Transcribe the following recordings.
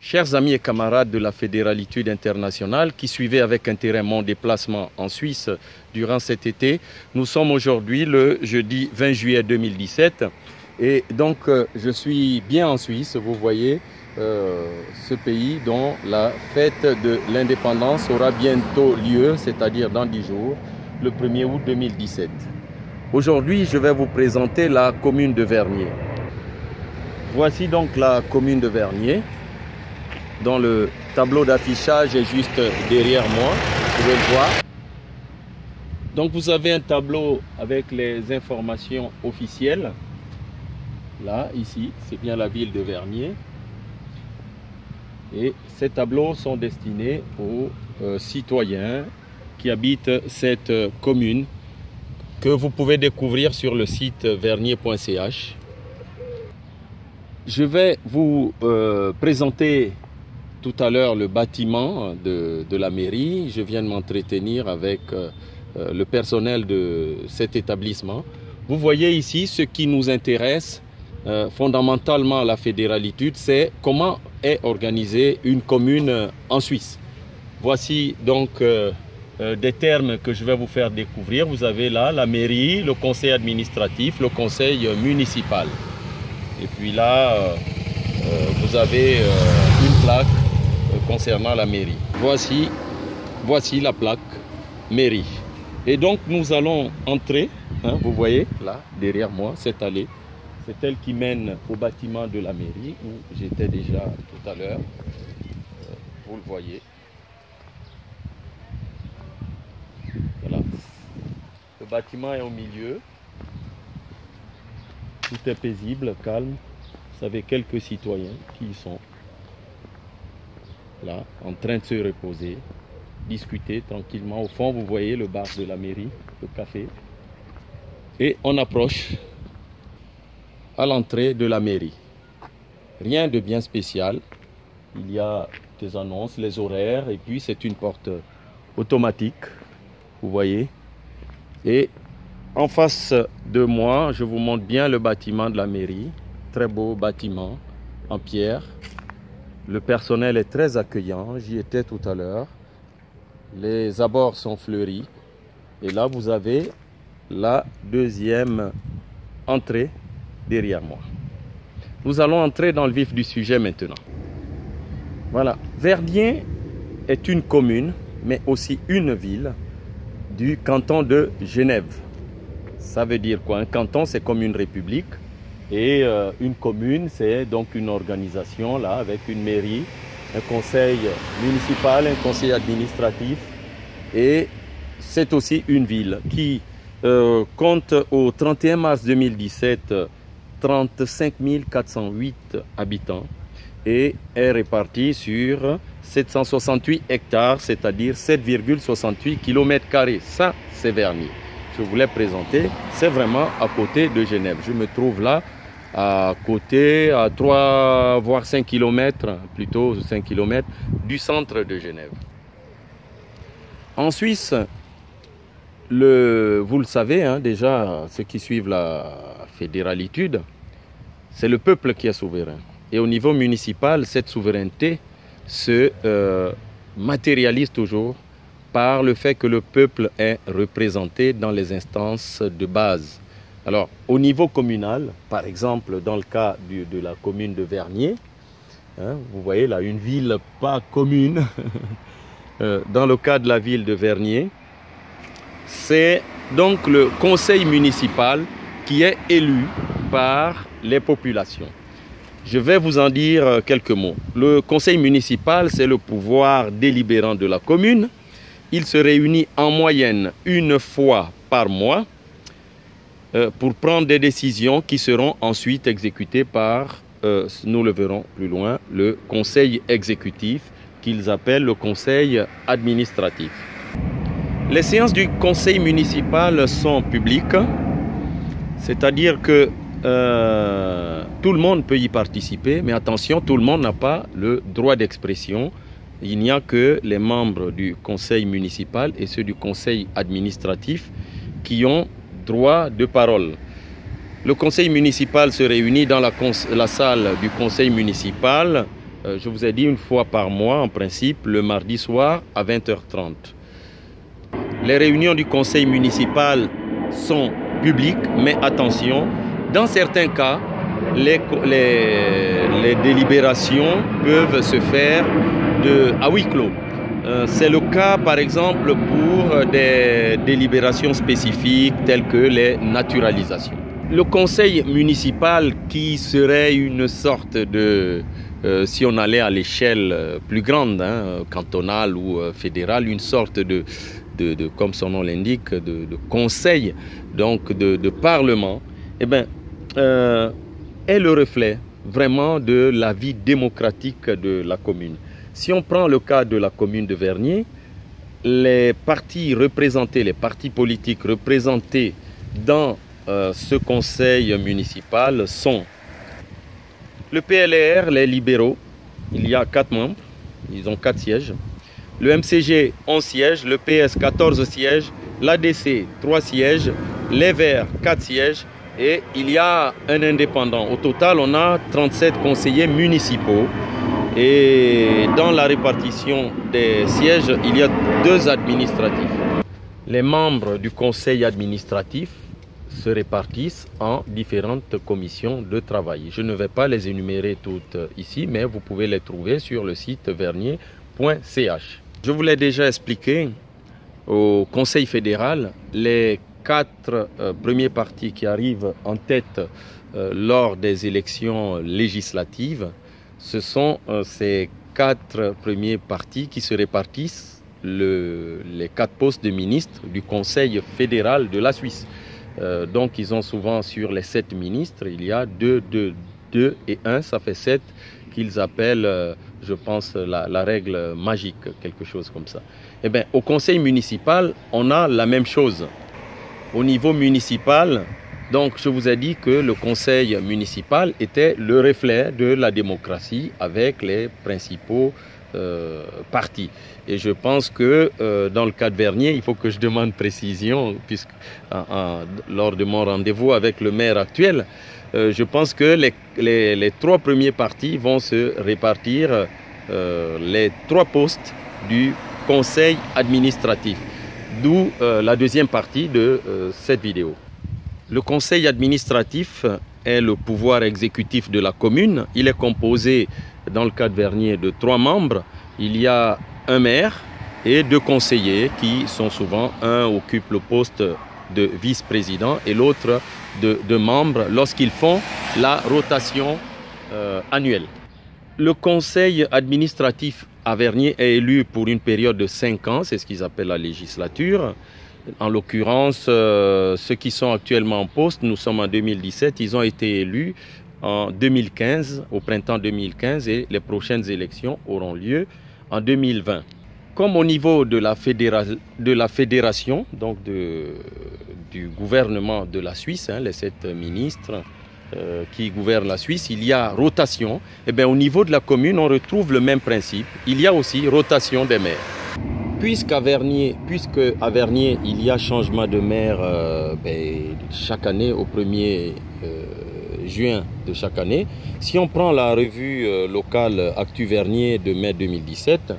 Chers amis et camarades de la Fédéralitude internationale qui suivaient avec intérêt mon déplacement en Suisse durant cet été, nous sommes aujourd'hui le jeudi 20 juillet 2017 et donc je suis bien en Suisse, vous voyez, ce pays dont la fête de l'indépendance aura bientôt lieu, c'est-à-dire dans 10 jours, le 1er août 2017. Aujourd'hui, je vais vous présenter la commune de Vernier. Voici donc la commune de Vernier, dont le tableau d'affichage est juste derrière moi, vous pouvez le voir. Donc vous avez un tableau avec les informations officielles. Là, ici, c'est bien la ville de Vernier. Et ces tableaux sont destinés aux citoyens qui habitent cette commune que vous pouvez découvrir sur le site vernier.ch. Je vais vous présenter tout à l'heure le bâtiment de la mairie. Je viens de m'entretenir avec le personnel de cet établissement. Vous voyez ici ce qui nous intéresse fondamentalement à la fédéralitude, c'est comment est organisée une commune en Suisse. Voici donc des termes que je vais vous faire découvrir. Vous avez là la mairie, le conseil administratif, le conseil municipal. Et puis là, vous avez une plaque concernant la mairie. Voici la plaque mairie. Et donc nous allons entrer, vous voyez là derrière moi cette allée, c'est elle qui mène au bâtiment de la mairie où j'étais déjà tout à l'heure, vous le voyez. Voilà, le bâtiment est au milieu, tout est paisible, calme. Vous avez quelques citoyens qui y sont là, en train de se reposer, discuter tranquillement. Au fond, vous voyez le bar de la mairie, le café. Et on approche à l'entrée de la mairie. Rien de bien spécial. Il y a des annonces, les horaires, et puis c'est une porte automatique, vous voyez. Et en face de moi, je vous montre bien le bâtiment de la mairie. Très beau bâtiment en pierre. Le personnel est très accueillant, j'y étais tout à l'heure. Les abords sont fleuris. Et là, vous avez la deuxième entrée derrière moi. Nous allons entrer dans le vif du sujet maintenant. Voilà, Vernier est une commune, mais aussi une ville du canton de Genève. Ça veut dire quoi? Un canton, c'est comme une république. Et une commune, c'est donc une organisation là avec une mairie, un conseil municipal, un conseil administratif. Et c'est aussi une ville qui compte au 31 mars 2017 35 408 habitants et est répartie sur 768 hectares, c'est-à-dire 7,68 km². Ça, c'est Vernier. Je voulais présenter, c'est vraiment à côté de Genève. Je me trouve là, à côté, à 3 voire 5 km, plutôt 5 km du centre de Genève. En Suisse, vous le savez déjà, ceux qui suivent la fédéralitude, c'est le peuple qui est souverain. Et au niveau municipal, cette souveraineté se matérialise toujours par le fait que le peuple est représenté dans les instances de base. Alors, au niveau communal, par exemple, dans le cas de la commune de Vernier, vous voyez là, une ville pas commune, dans le cas de la ville de Vernier, c'est donc le conseil municipal qui est élu par les populations. Je vais vous en dire quelques mots. Le conseil municipal, c'est le pouvoir délibérant de la commune. Il se réunit en moyenne une fois par mois pour prendre des décisions qui seront ensuite exécutées par, nous le verrons plus loin, le conseil exécutif qu'ils appellent le conseil administratif. Les séances du conseil municipal sont publiques, c'est-à-dire que tout le monde peut y participer, mais attention, tout le monde n'a pas le droit d'expression. Il n'y a que les membres du conseil municipal et ceux du conseil administratif qui ont droit de parole. Le conseil municipal se réunit dans la salle du conseil municipal Je vous ai dit une fois par mois, en principe, le mardi soir à 20h30. Les réunions du conseil municipal sont publiques, mais attention, dans certains cas, les délibérations peuvent se faire à huis clos. C'est le cas, par exemple, pour des délibérations spécifiques telles que les naturalisations. Le conseil municipal, qui serait une sorte de, si on allait à l'échelle plus grande, cantonale ou fédérale, une sorte de comme son nom l'indique, de conseil, donc de parlement, eh bien, est le reflet vraiment de la vie démocratique de la commune. Si on prend le cas de la commune de Vernier, les partis représentés, les partis politiques représentés dans ce conseil municipal sont le PLR, les libéraux, il y a 4 membres, ils ont 4 sièges. Le MCG, 11 sièges, le PS, 14 sièges, l'ADC, 3 sièges, les Verts, 4 sièges, et il y a un indépendant. Au total, on a 37 conseillers municipaux. Et dans la répartition des sièges, il y a 2 administratifs. Les membres du conseil administratif se répartissent en différentes commissions de travail. Je ne vais pas les énumérer toutes ici, mais vous pouvez les trouver sur le site vernier.ch. Je vous l'ai déjà expliqué, au Conseil fédéral, les 4 premiers partis qui arrivent en tête lors des élections législatives, ce sont ces 4 premiers partis qui se répartissent les 4 postes de ministres du Conseil fédéral de la Suisse. Donc ils ont souvent sur les 7 ministres, il y a 2 et 1, ça fait 7 qu'ils appellent, je pense, la règle magique, quelque chose comme ça. Eh bien, au conseil municipal, on a la même chose. Au niveau municipal, donc je vous ai dit que le conseil municipal était le reflet de la démocratie avec les principaux partis. Et je pense que dans le cas de Vernier, il faut que je demande précision, puisque lors de mon rendez-vous avec le maire actuel, je pense que les 3 premiers partis vont se répartir les 3 postes du conseil administratif. D'où la deuxième partie de cette vidéo. Le conseil administratif est le pouvoir exécutif de la commune. Il est composé, dans le cas de Vernier, de 3 membres. Il y a un maire et 2 conseillers qui sont souvent, un occupe le poste de vice-président et l'autre de membre lorsqu'ils font la rotation annuelle. Le conseil administratif à Vernier est élu pour une période de 5 ans, c'est ce qu'ils appellent la législature. En l'occurrence, ceux qui sont actuellement en poste, nous sommes en 2017, ils ont été élus en 2015, au printemps 2015, et les prochaines élections auront lieu en 2020. Comme au niveau de la fédération, donc du gouvernement de la Suisse, les 7 ministres qui gouvernent la Suisse, il y a rotation. Et bien, au niveau de la commune, on retrouve le même principe. Il y a aussi rotation des maires. Puisqu'à Vernier, il y a changement de maire chaque année, au 1er juin de chaque année, si on prend la revue locale Actu Vernier de mai 2017,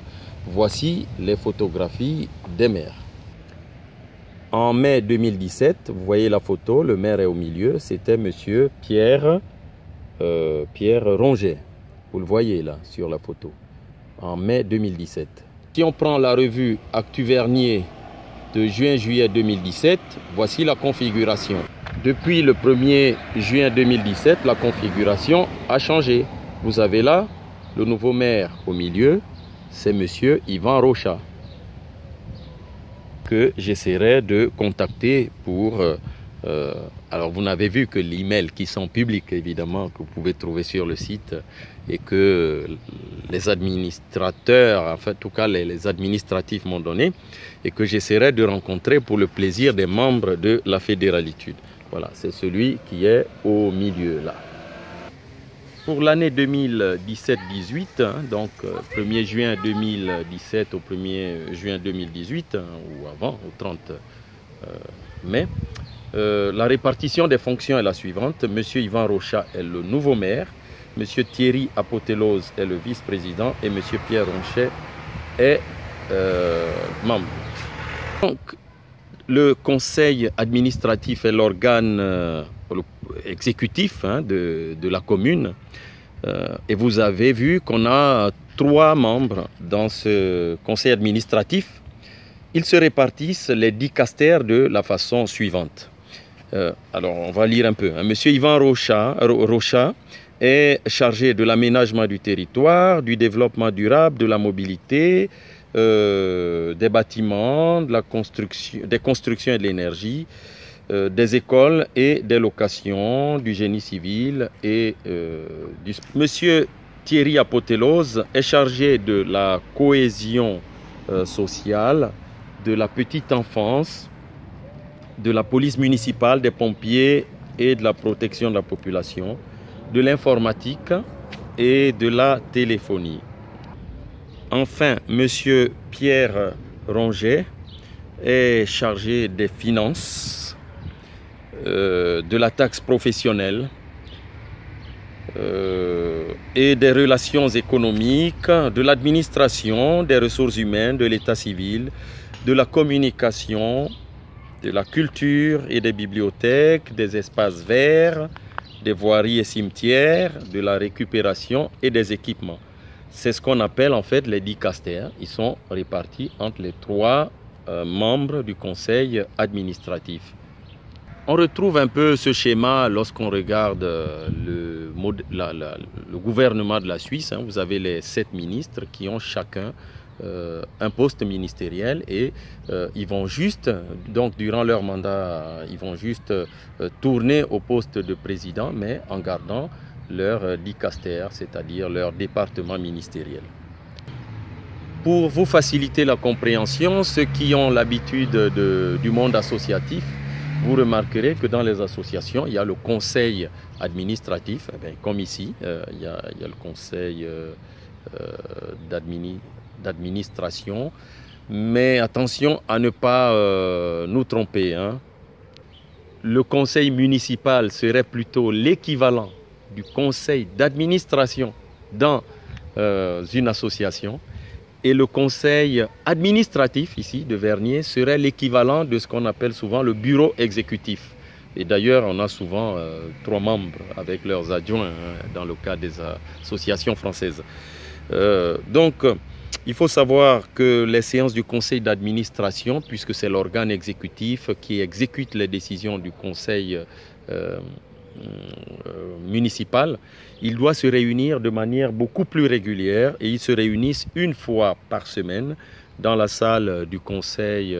voici les photographies des maires. En mai 2017, vous voyez la photo, le maire est au milieu, c'était monsieur Pierre Ronget. Vous le voyez là sur la photo, en mai 2017. Si on prend la revue Actu Vernier de juin-juillet 2017, voici la configuration. Depuis le 1er juin 2017, la configuration a changé. Vous avez là le nouveau maire au milieu, c'est monsieur Yvan Rocha, que j'essaierai de contacter pour... alors vous n'avez vu que l'email qui sont publics évidemment, que vous pouvez trouver sur le site, et que les administrateurs, enfin en tout cas les administratifs m'ont donné, et que j'essaierai de rencontrer pour le plaisir des membres de la fédéralitude. Voilà, c'est celui qui est au milieu là. Pour l'année 2017-18, donc 1er juin 2017 au 1er juin 2018, ou avant, au 30 mai, la répartition des fonctions est la suivante. Monsieur Yvan Rocha est le nouveau maire. Monsieur Thierry Apotelose est le vice-président et Monsieur Pierre Ronchet est membre. Donc, le conseil administratif est l'organe exécutif de la commune. Et vous avez vu qu'on a 3 membres dans ce conseil administratif. Ils se répartissent les dicastères de la façon suivante. Alors, on va lire un peu. Monsieur Yvan Rocha est chargé de l'aménagement du territoire, du développement durable, de la mobilité, des bâtiments, des constructions et de l'énergie, des écoles et des locations, du génie civil et du... Monsieur Thierry Apotelose est chargé de la cohésion sociale, de la petite enfance, de la police municipale, des pompiers et de la protection de la population, de l'informatique et de la téléphonie. Enfin, Monsieur Pierre Ronchet est chargé des finances, de la taxe professionnelle et des relations économiques, de l'administration, des ressources humaines, de l'état civil, de la communication, de la culture et des bibliothèques, des espaces verts, des voiries et cimetières, de la récupération et des équipements. C'est ce qu'on appelle en fait les dicastères. Ils sont répartis entre les 3 membres du conseil administratif. On retrouve un peu ce schéma lorsqu'on regarde le gouvernement de la Suisse. Vous avez les 7 ministres qui ont chacun un poste ministériel et ils vont juste, donc durant leur mandat, ils vont juste tourner au poste de président, mais en gardant leur dicastère, c'est-à-dire leur département ministériel. Pour vous faciliter la compréhension, ceux qui ont l'habitude du monde associatif, vous remarquerez que dans les associations, il y a le conseil administratif, comme ici, il y a le conseil d'administration, mais attention à ne pas nous tromper. Le conseil municipal serait plutôt l'équivalent du conseil d'administration dans une association, et le conseil administratif ici de Vernier serait l'équivalent de ce qu'on appelle souvent le bureau exécutif. Et d'ailleurs, on a souvent 3 membres avec leurs adjoints dans le cas des associations françaises. Donc, il faut savoir que les séances du conseil d'administration, puisque c'est l'organe exécutif qui exécute les décisions du conseil municipal, il doit se réunir de manière beaucoup plus régulière et ils se réunissent 1 fois par semaine dans la salle du conseil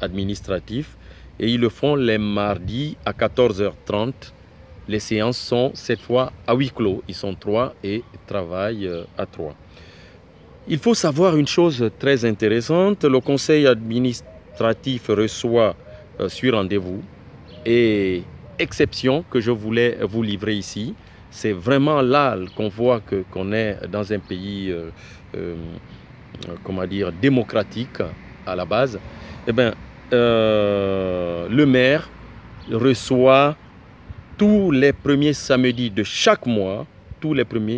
administratif et ils le font les mardis à 14h30. Les séances sont cette fois à huis clos, ils sont 3 et travaillent à 3. Il faut savoir une chose très intéressante, le conseil administratif reçoit sur rendez-vous et exception que je voulais vous livrer ici, c'est vraiment là qu'on voit qu'on est dans un pays comment dire, démocratique à la base. Eh bien, le maire reçoit tous les premiers samedis de chaque mois, tous les premiers